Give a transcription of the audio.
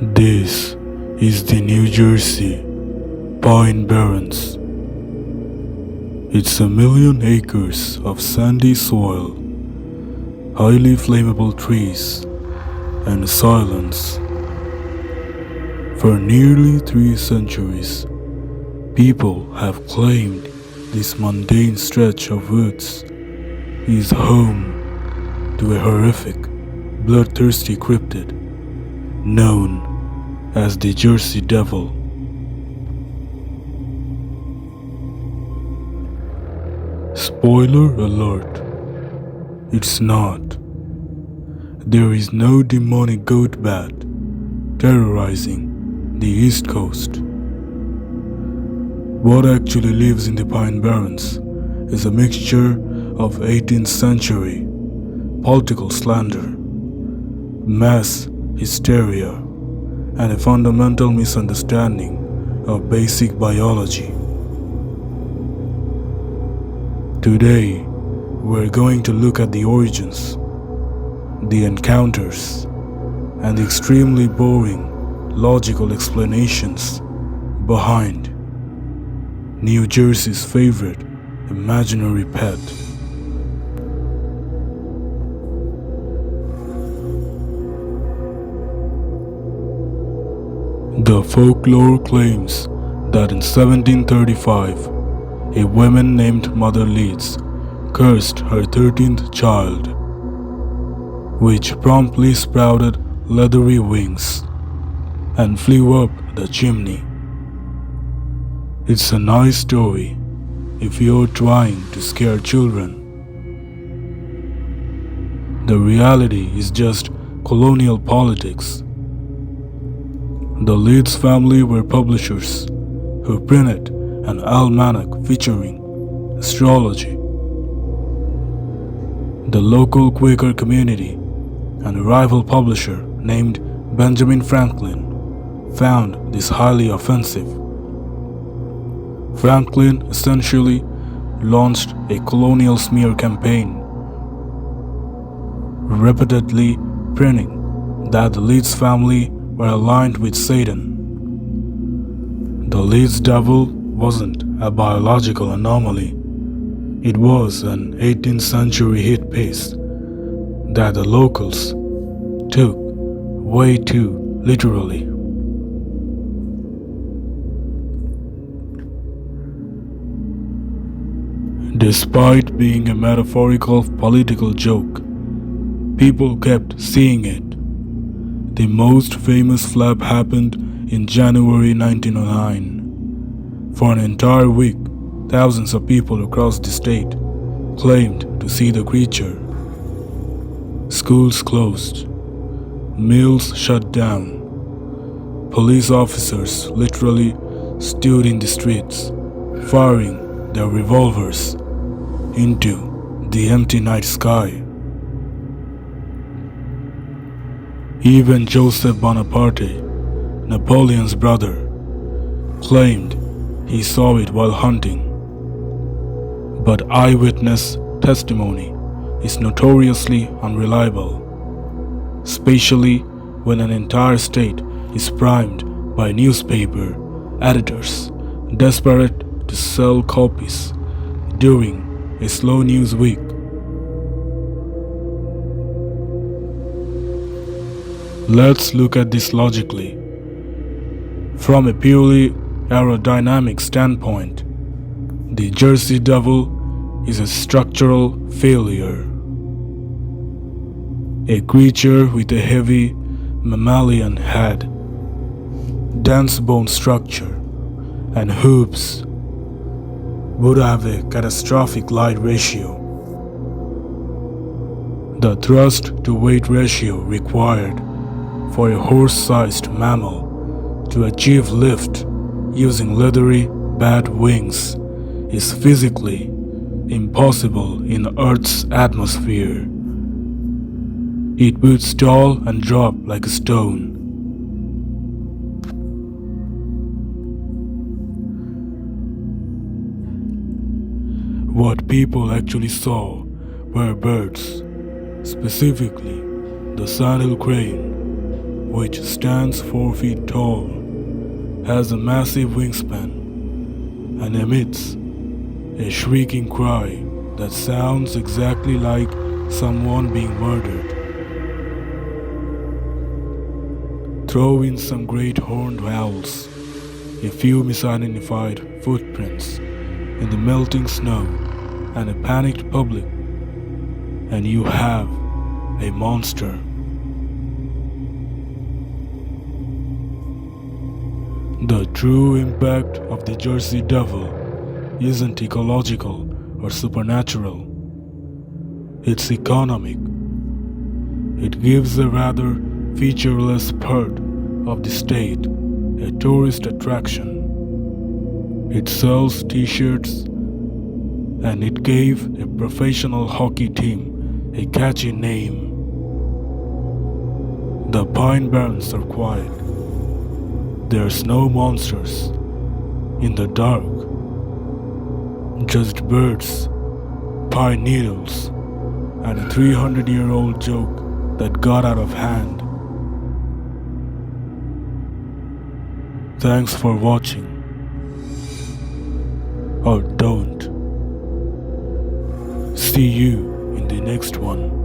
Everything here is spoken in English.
This is the New Jersey Pine Barrens. It's a million acres of sandy soil, highly flammable trees, and silence. For nearly 3 centuries, people have claimed this mundane stretch of woods is home to a horrific, bloodthirsty cryptid known as the Jersey Devil. Spoiler alert, it's not. There is no demonic goat bat terrorizing the East Coast. What actually lives in the Pine Barrens is a mixture of 18th century political slander, mass hysteria, and a fundamental misunderstanding of basic biology. Today, we're going to look at the origins, the encounters, and the extremely boring logical explanations behind New Jersey's favorite imaginary pet. The folklore claims that in 1735, a woman named Mother Leeds cursed her 13th child, which promptly sprouted leathery wings and flew up the chimney. It's a nice story if you're trying to scare children. The reality is just colonial politics. The Leeds family were publishers who printed an almanac featuring astrology. The local Quaker community and a rival publisher named Benjamin Franklin found this highly offensive. Franklin essentially launched a colonial smear campaign, repeatedly printing that the Leeds family were aligned with Satan. The Leeds Devil wasn't a biological anomaly. It was an 18th century hit piece that the locals took way too literally. Despite being a metaphorical political joke, people kept seeing it. The most famous flap happened in January 1909. For an entire week, thousands of people across the state claimed to see the creature. Schools closed, mills shut down, police officers literally stood in the streets, firing their revolvers into the empty night sky. Even Joseph Bonaparte, Napoleon's brother, claimed he saw it while hunting. But eyewitness testimony is notoriously unreliable, especially when an entire state is primed by newspaper editors desperate to sell copies during a slow news week. Let's look at this logically. From a purely aerodynamic standpoint, the Jersey Devil is a structural failure. A creature with a heavy mammalian head, dense bone structure, and hooves would have a catastrophic light ratio. The thrust-to-weight ratio required for a horse-sized mammal to achieve lift using leathery bat wings is physically impossible in Earth's atmosphere. It would stall and drop like a stone. What people actually saw were birds, specifically the sandhill crane, which stands 4 feet tall, has a massive wingspan, and emits a shrieking cry that sounds exactly like someone being murdered. Throw in some great horned owls, a few misidentified footprints in the melting snow, and a panicked public, and you have a monster. The true impact of the Jersey Devil isn't ecological or supernatural. It's economic. It gives a rather featureless part of the state a tourist attraction. It sells t-shirts, and it gave a professional hockey team a catchy name. The Pine Barrens are quiet. There's no monsters in the dark, just birds, pine needles, and a 300-year-old joke that got out of hand. Thanks for watching. Or don't. See you in the next one.